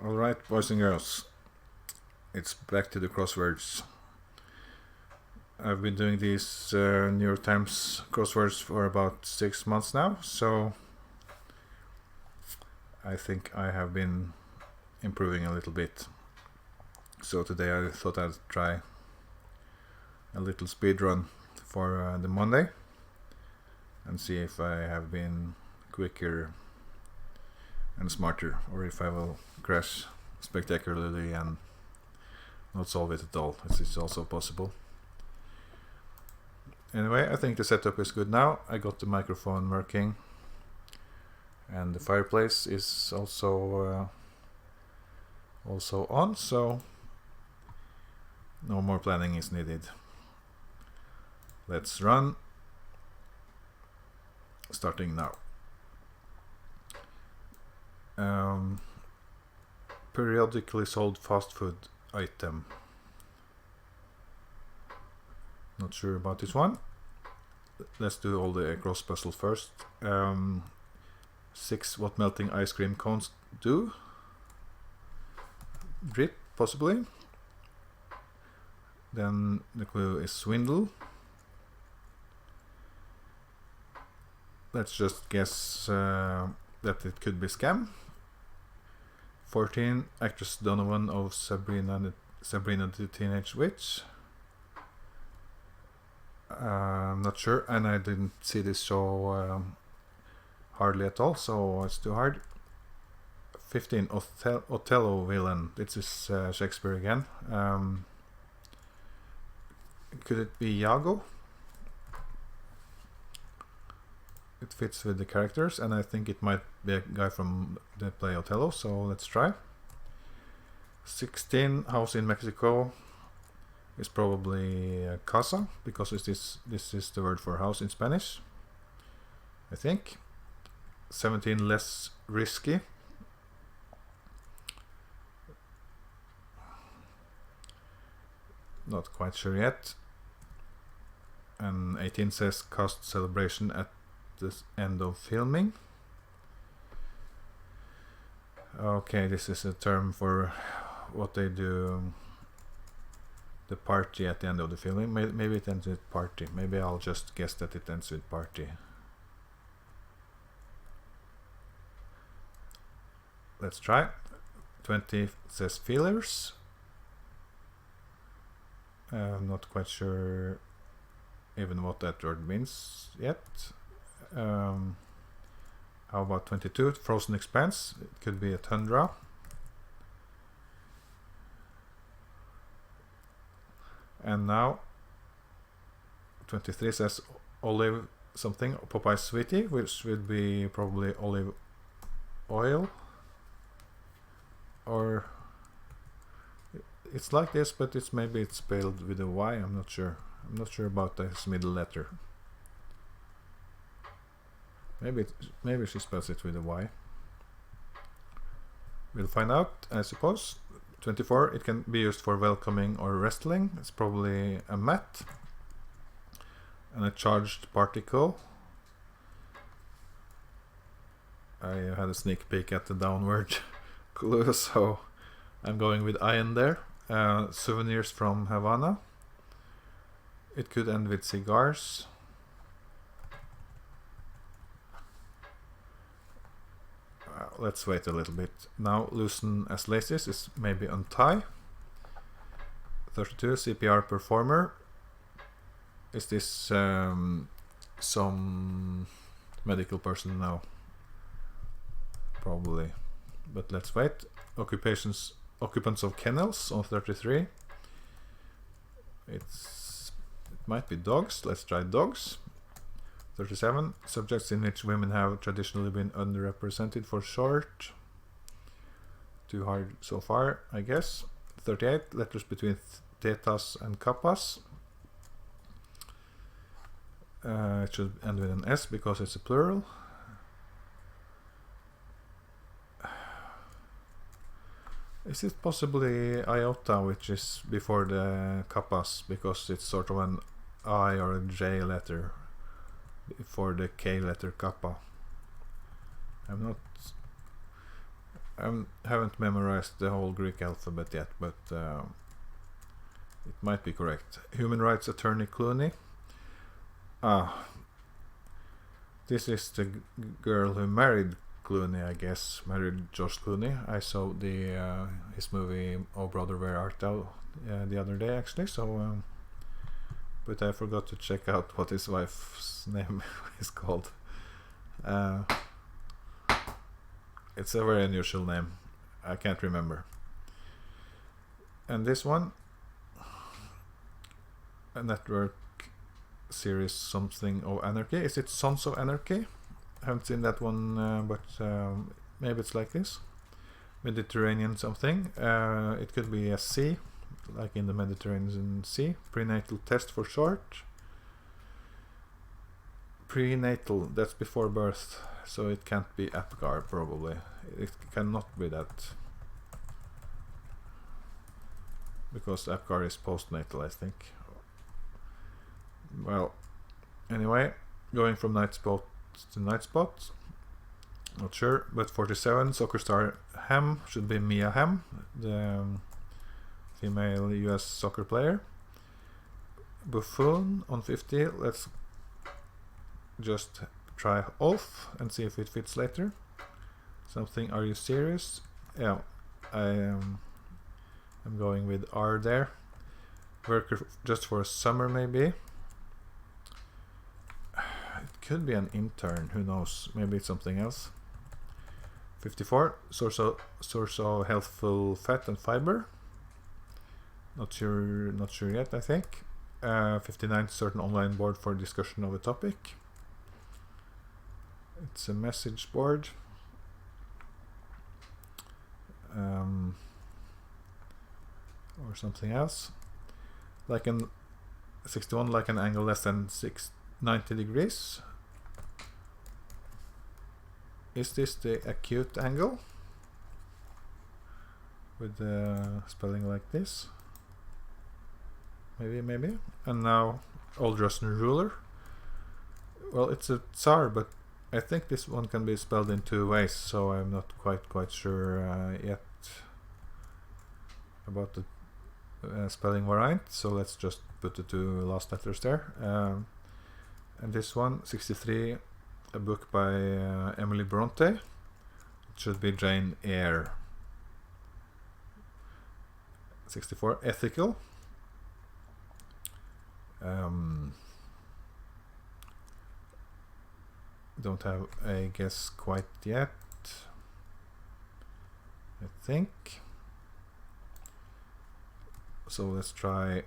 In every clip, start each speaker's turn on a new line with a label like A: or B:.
A: Alright, boys and girls, it's back to the crosswords. I've been doing these New York Times crosswords for about 6 months now, so I think I have been improving a little bit. So today I thought I'd try a little speed run for the Monday and see if I have been quicker and smarter, or if I will crash spectacularly and not solve it at all. It's also possible. Anyway, I think the setup is good now. I got the microphone working, and the fireplace is also on, so no more planning is needed. Let's run. Starting now. Periodically sold fast food item. Not sure about this one. Let's do all the cross puzzles first. 6 what melting ice cream cones do. Drip, possibly. Then the clue is swindle. Let's just guess that it could be scam. 14, actress Donovan of Sabrina the Teenage Witch. I'm not sure, and I didn't see this show hardly at all, so it's too hard. 15, Othello villain. This is Shakespeare again. Could it be Iago? It fits with the characters, and I think it might be a guy from the play Othello, so let's try. 16, house in Mexico is probably casa, because this is the word for house in Spanish, I think. 17, less risky. Not quite sure yet. And 18 says cast celebration at the end of filming. Okay, this is a term for what they do, the party at the end of the filming. Maybe it ends with party. Maybe I'll just guess that it ends with party. Let's try. 20 says feelers. I'm not quite sure even what that word means yet. How about 22? Frozen expanse. It could be a tundra. And now 23 says olive something, Popeye sweetie, which would be probably olive oil. Or it's like this, but maybe it's spelled with a Y. I'm not sure. I'm not sure about this middle letter. Maybe she spells it with a Y. We'll find out, I suppose. 24, it can be used for welcoming or wrestling. It's probably a mat. And a charged particle. I had a sneak peek at the downward clue, so I'm going with iron there. Souvenirs from Havana. It could end with cigars. Let's wait a little bit. Now loosen as laces is maybe untie. 32, CPR performer. Is this some medical person now? Probably, but let's wait. Occupants of kennels on 33. It might be dogs. Let's try dogs. 37, subjects in which women have traditionally been underrepresented for short. Too hard so far, I guess. 38, letters between thetas and kappas. It should end with an S because it's a plural. Is it possibly iota, which is before the kappas, because it's sort of an I or a J letter before the K letter kappa? I'm not I haven't memorized the whole Greek alphabet yet, but it might be correct. Human rights attorney Clooney. This is the girl who married Clooney, I guess. Married George Clooney. I saw his movie Oh Brother Where Art Thou the other day, actually. So, but I forgot to check out what his wife's name is called. It's a very unusual name. I can't remember. And this one, a network series something of Anarchy. Is it Sons of Anarchy? I haven't seen that one, but maybe it's like this. Mediterranean something. It could be a sea, like in the Mediterranean Sea. Prenatal test for short. Prenatal, that's before birth, so it can't be APGAR probably. It cannot be that. Because APGAR is postnatal, I think. Well, anyway, going from night spot to night spot. Not sure, but 47, soccer star Hamm, should be Mia Hamm, the female US soccer player. Buffoon on 50, let's just try Ulf and see if it fits later. Something, are you serious? Yeah, I'm going with R there. Worker just for a summer maybe. It could be an intern, who knows, maybe it's something else. 54, source of healthful fat and fiber. Not sure yet, I think. 59, certain online board for discussion of a topic. It's a message board. Or something else. Like an 61, like an angle less than 90 degrees. Is this the acute angle? With the spelling like this? Maybe. And now, old Russian ruler. Well, it's a tsar, but I think this one can be spelled in two ways, so I'm not quite sure yet about the spelling variant. So let's just put the two last letters there. And this one, 63, a book by Emily Bronte. It should be Jane Eyre. 64, ethical. Don't have a guess quite yet, I think. So let's try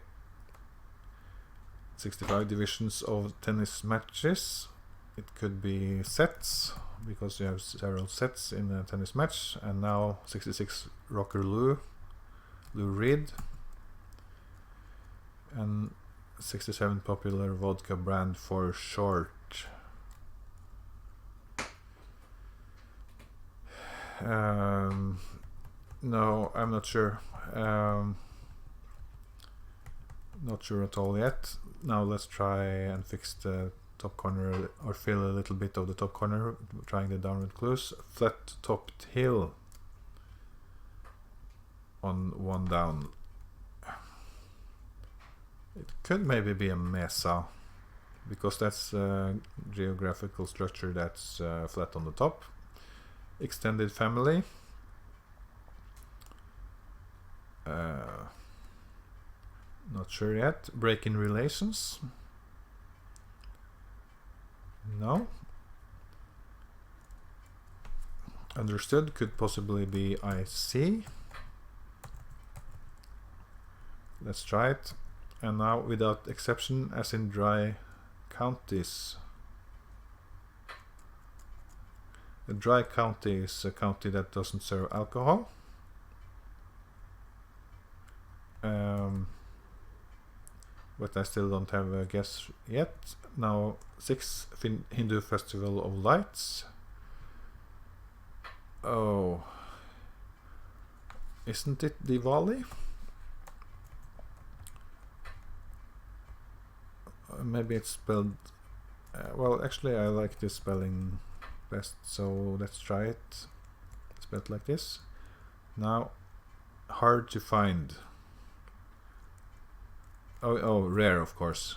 A: 65 divisions of tennis matches. It could be sets, because you have several sets in a tennis match. And now 66, rocker Lou Reed. And 67, popular vodka brand for short. No, I'm not sure. Not sure at all yet. Now let's try and fix the top corner, or fill a little bit of the top corner, trying the downward clues. Flat topped hill on one down. It could maybe be a mesa, because that's a geographical structure that's flat on the top. Extended family. Not sure yet. Break in relations. No. Understood could possibly be IC. Let's try it. And now without exception, as in dry counties. A dry county is a county that doesn't serve alcohol. But I still don't have a guess yet. Now 6, Hindu Festival of Lights. Oh, isn't it Diwali? Maybe it's spelled well, actually I like this spelling best, so let's try it. Spelled like this. Now, hard to find. Oh, rare, of course.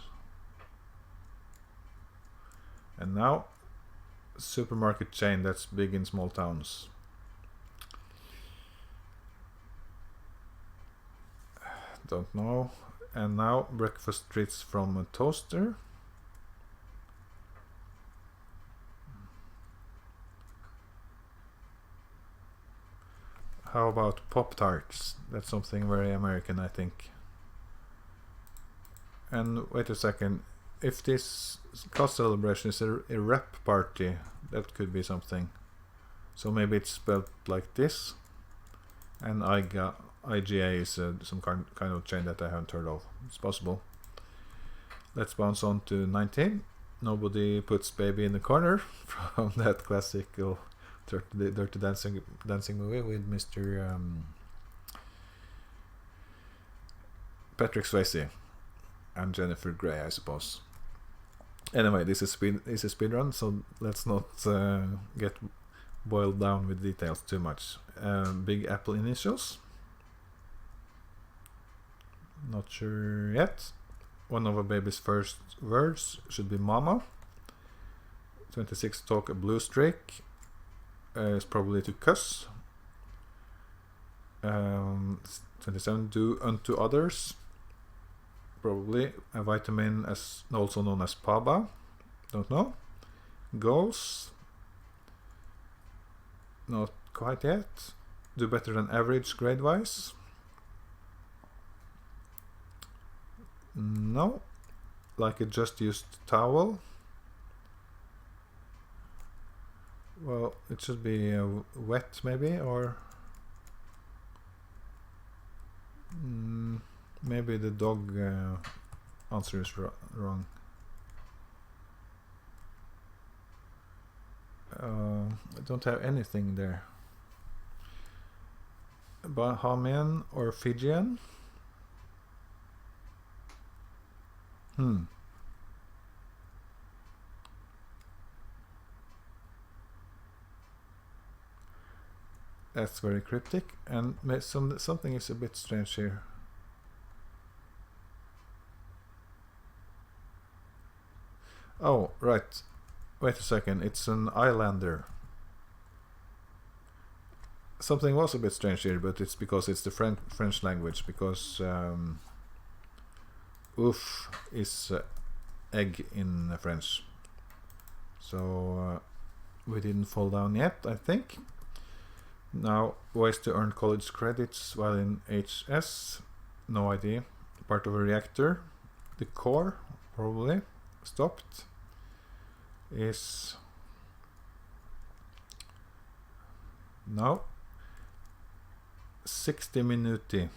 A: And now, supermarket chain that's big in small towns. Don't know. And now, breakfast treats from a toaster. How about Pop-Tarts? That's something very American, I think. And wait a second, if this class celebration is a rap party, that could be something. So maybe it's spelled like this, and IGA is some kind of chain that I haven't heard of. It's possible. Let's bounce on to 19. Nobody puts baby in the corner from that classical Dirty Dancing movie with Mr. Patrick Swayze and Jennifer Grey, I suppose. Anyway, this is a speed run, so let's not get boiled down with details too much. Big Apple initials. Not sure yet. One of a baby's first words should be mama. 26 talk a blue streak. Is probably to cuss. 27 do unto others. Probably a vitamin as also known as PABA. Don't know. Goals. Not quite yet. Do better than average grade wise. No. Like a just used towel. Well, it should be wet maybe, or maybe the dog answer is wrong. I don't have anything there. Bahamian or Fijian? That's very cryptic, and something is a bit strange here. Oh, right. Wait a second, it's an islander. Something was a bit strange here, but it's because it's the French language, because ouf is egg in French. So we didn't fall down yet, I think. Now, ways to earn college credits while in HS. No idea. Part of a reactor. The core, probably. Stopped. Is now 60 minuti.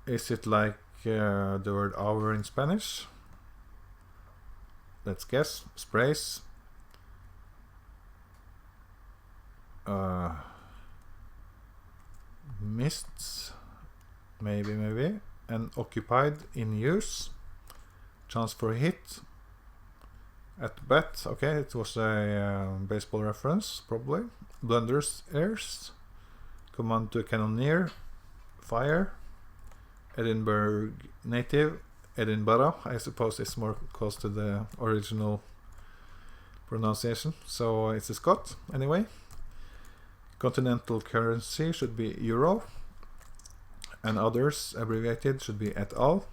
A: Is it like the word hour in Spanish? Let's guess. Sprays. Mists. Maybe. And occupied, in use. Chance for a hit. At bat. Okay, it was a baseball reference, probably. Blunders, airs. Command to a cannoneer. Fire. Edinburgh native. Edinburgh, I suppose, is more close to the original pronunciation. So it's a Scot, anyway. Continental currency should be euro. And others, abbreviated, should be et al.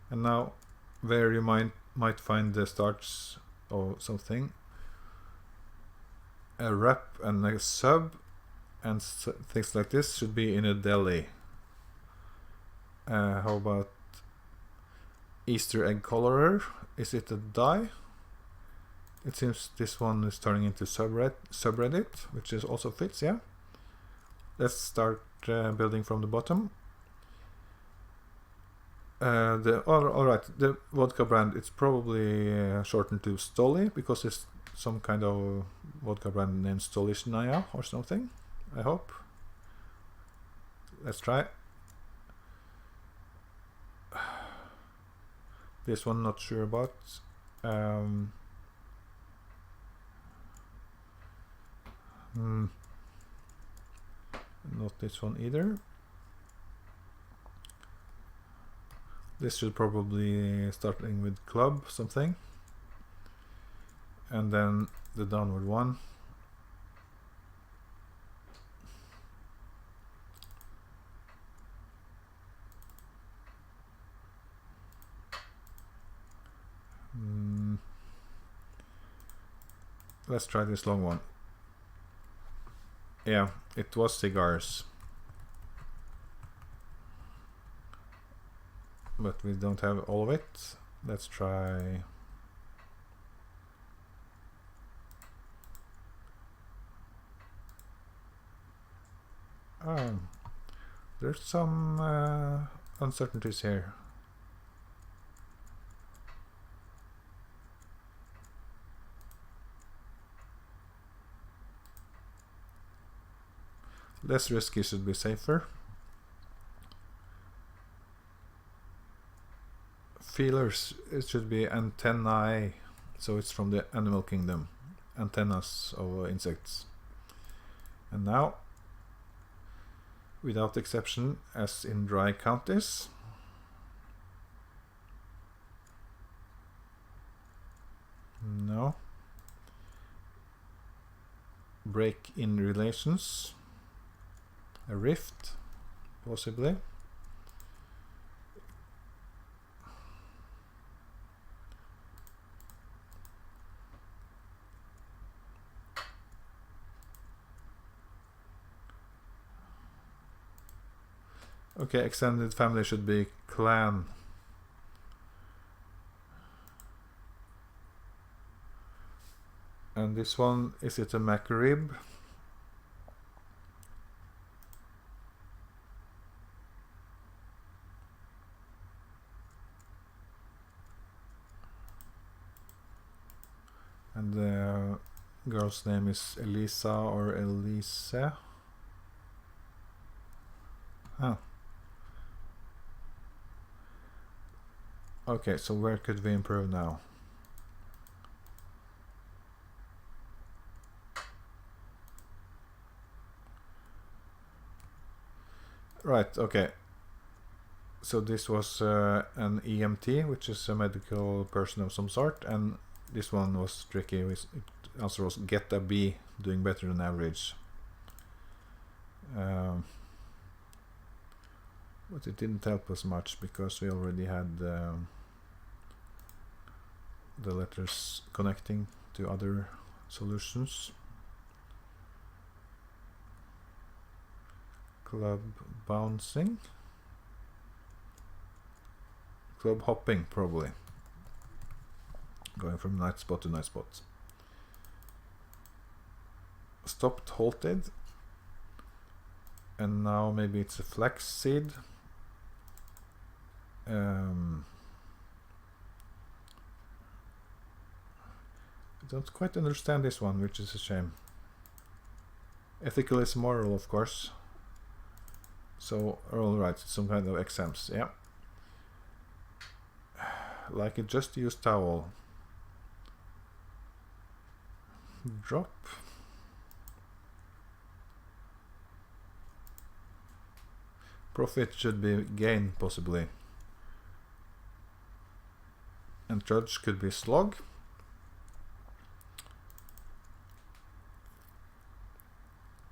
A: And now, where you might find the starts or something. A wrap and a sub and things like this should be in a deli. How about Easter egg colorer? Is it a dye? It seems this one is turning into subreddit, which is also fits, yeah. Let's start building from the bottom. Alright, the vodka brand, it's probably shortened to Stoli, because it's some kind of vodka brand named Stolichnaya or something, I hope. Let's try. This one not sure about. Not this one either. This should probably starting with club something. And then the downward one. Let's try this long one. Yeah, it was cigars. But we don't have all of it. Let's try... Oh, there's some uncertainties here. Less risky should be safer. Feelers, it should be antennae, so it's from the animal kingdom. Antennas of insects. And now, without exception, as in dry counties, no. Break in relations. A rift, possibly. Okay, extended family should be clan. And this one, is it a Macarib? And the girl's name is Elisa or Elise. Huh. Okay, so where could we improve now? Right, okay. So this was an EMT, which is a medical person of some sort, and this one was tricky. It answer was get a B, doing better than average. But it didn't help us much because we already had the letters connecting to other solutions. Club bouncing. Club hopping, probably. Going from night spot to night spot. Stopped, halted. And now maybe it's a flax seed. I don't quite understand this one, which is a shame. Ethical is moral, of course. So, all right, some kind of exams, yeah. Like it just used towel. Drop. Profit should be gain, possibly. And trudge could be slog.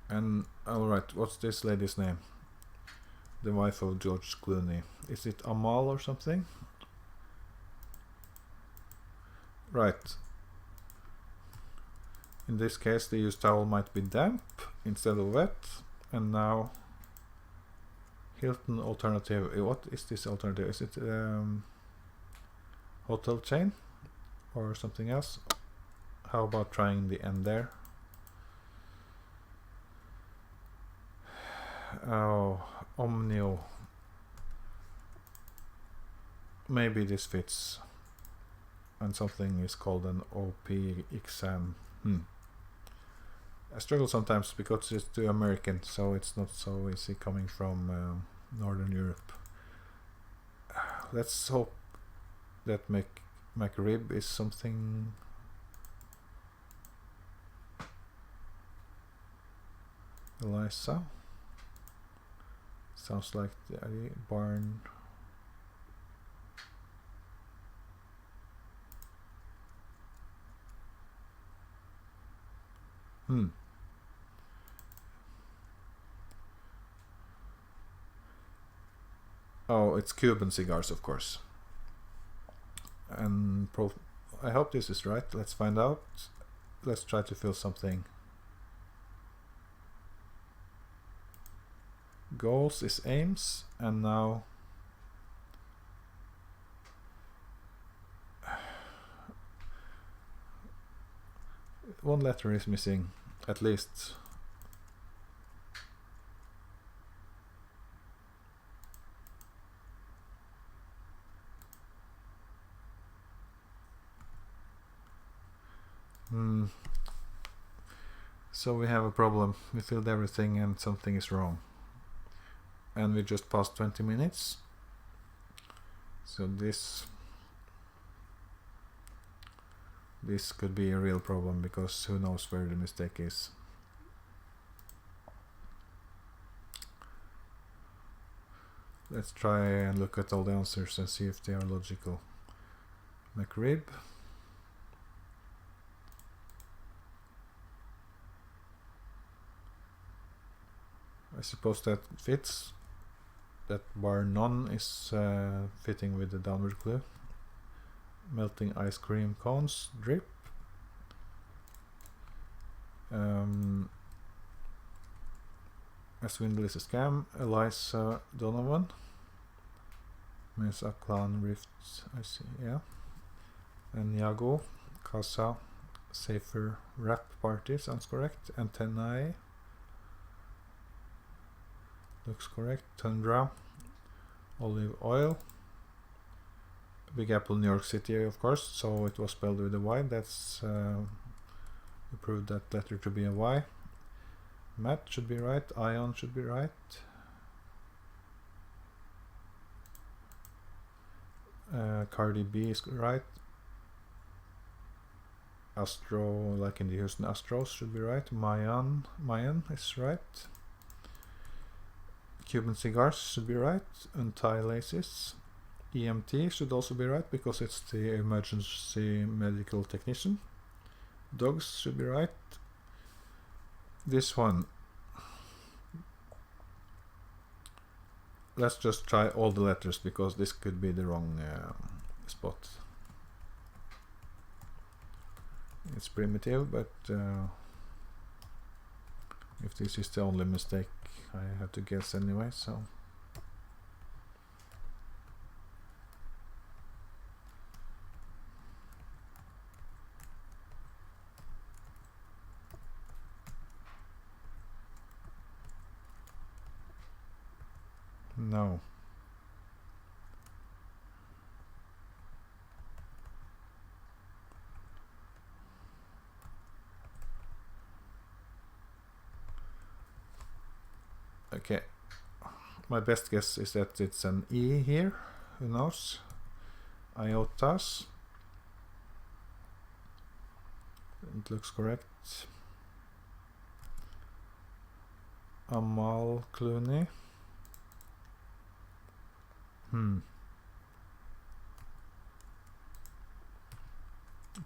A: And, alright, what's this lady's name? The wife of George Clooney. Is it Amal or something? Right. In this case, the used towel might be damp instead of wet. And now, Hilton alternative. What is this alternative? Is it hotel chain or something else? How about trying the end there? Oh, Omnio. Maybe this fits. And something is called an OP exam. I struggle sometimes because it's too American, so it's not so easy coming from Northern Europe. Let's hope that McRib is something. Elisa. Sounds like the barn. Oh, it's Cuban cigars, of course. And I hope this is right. Let's find out. Let's try to fill something. Goals is aims, and now one letter is missing, at least. So we have a problem. We filled everything and something is wrong. And we just passed 20 minutes. So this could be a real problem, because who knows where the mistake is. Let's try and look at all the answers and see if they are logical. McRib. I suppose that fits. That bar none is fitting with the downward clue. Melting ice cream cones, drip. A swindle is a scam. Eliza Donovan. Mesa Clan Rift, I see, yeah. And Yago, Casa, Safer Rap Party, sounds correct. Antennae. Looks correct. Tundra, olive oil. Big Apple, New York City, of course, so it was spelled with a Y. That's we proved that letter to be a Y. Matt should be right. Ion should be right. Cardi B is right. Astro, like in the Houston Astros, should be right. Mayan is right. Cuban cigars should be right. Untie laces. EMT should also be right, because it's the emergency medical technician. Dogs should be right. This one, let's just try all the letters, because this could be the wrong spot. It's primitive, but if this is the only mistake, I have to guess anyway, so. No. Okay. My best guess is that it's an E here. Who knows? Iotas. It looks correct. Amal Clooney. It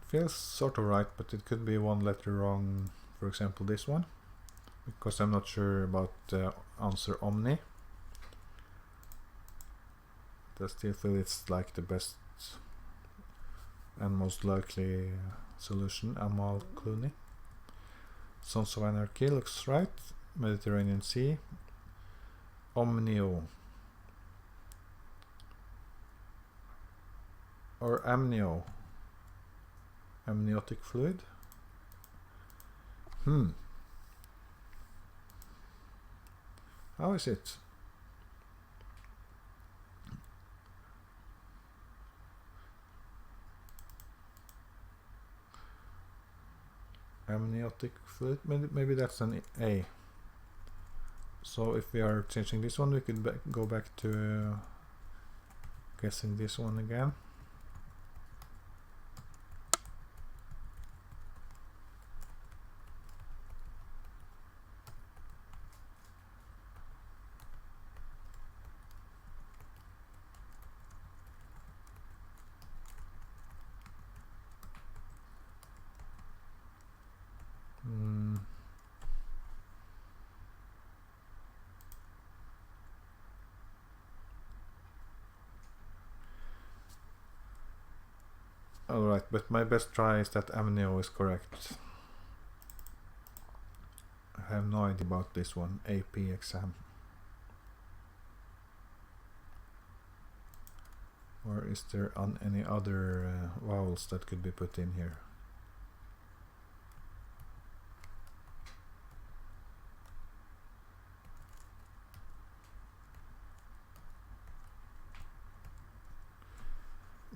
A: feels sort of right, but it could be one letter wrong. For example, this one, because I'm not sure about the answer Omni. I still feel it's like the best and most likely solution. Amal Clooney. Sons of Anarchy looks right. Mediterranean Sea. Omnio. Or amnio. Amniotic fluid. How is it? Amniotic fluid, maybe that's an A. So if we are changing this one, we could go back to guessing this one again. Alright, but my best try is that amnio is correct. I have no idea about this one, AP exam. Or is there any other vowels that could be put in here?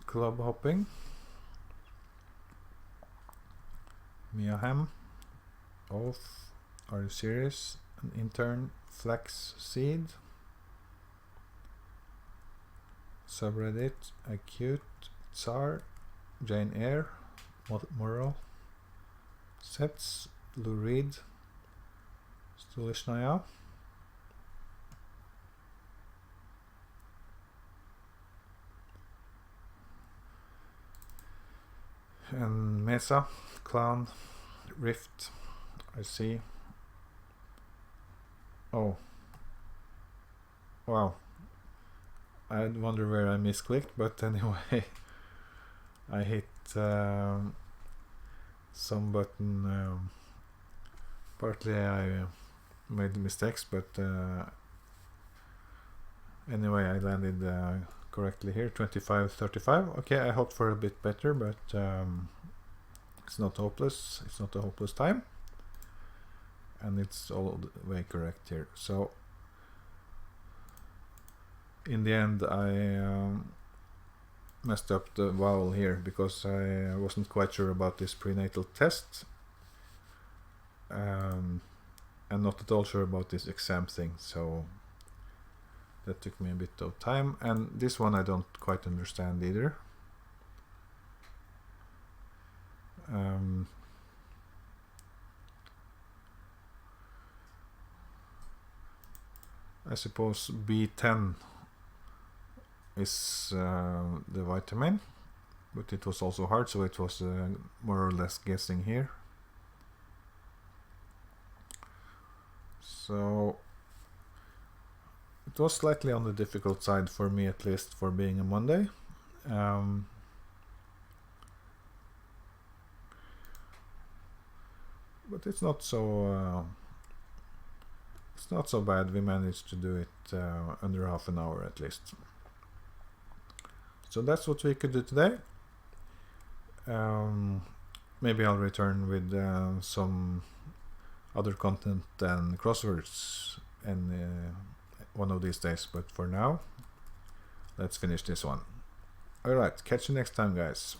A: Club hopping. Miaham. Off. Are you serious? An intern. Flax seed. Subreddit. Acute. Tsar. Jane Eyre. Moral. Sets. Lou Reed. Stulishnaya. And Mesa, Clown, Rift, I see. Oh. Wow. I wonder where I misclicked, but anyway, I hit some button. Partly I made mistakes, but anyway, I landed correctly here, 25-35. Okay, I hoped for a bit better, but it's not hopeless. It's not a hopeless time, and it's all the way correct here. So in the end, I messed up the vowel here because I wasn't quite sure about this prenatal test, and not at all sure about this exam thing. So that took me a bit of time, and this one I don't quite understand either. I suppose B10 is the vitamin, but it was also hard, so it was more or less guessing here. So it was slightly on the difficult side for me, at least for being a Monday. But it's not so bad. We managed to do it under half an hour at least. So that's what we could do today. Maybe I'll return with some other content than crosswords and one of these days, but for now, let's finish this one. Alright, catch you next time, guys.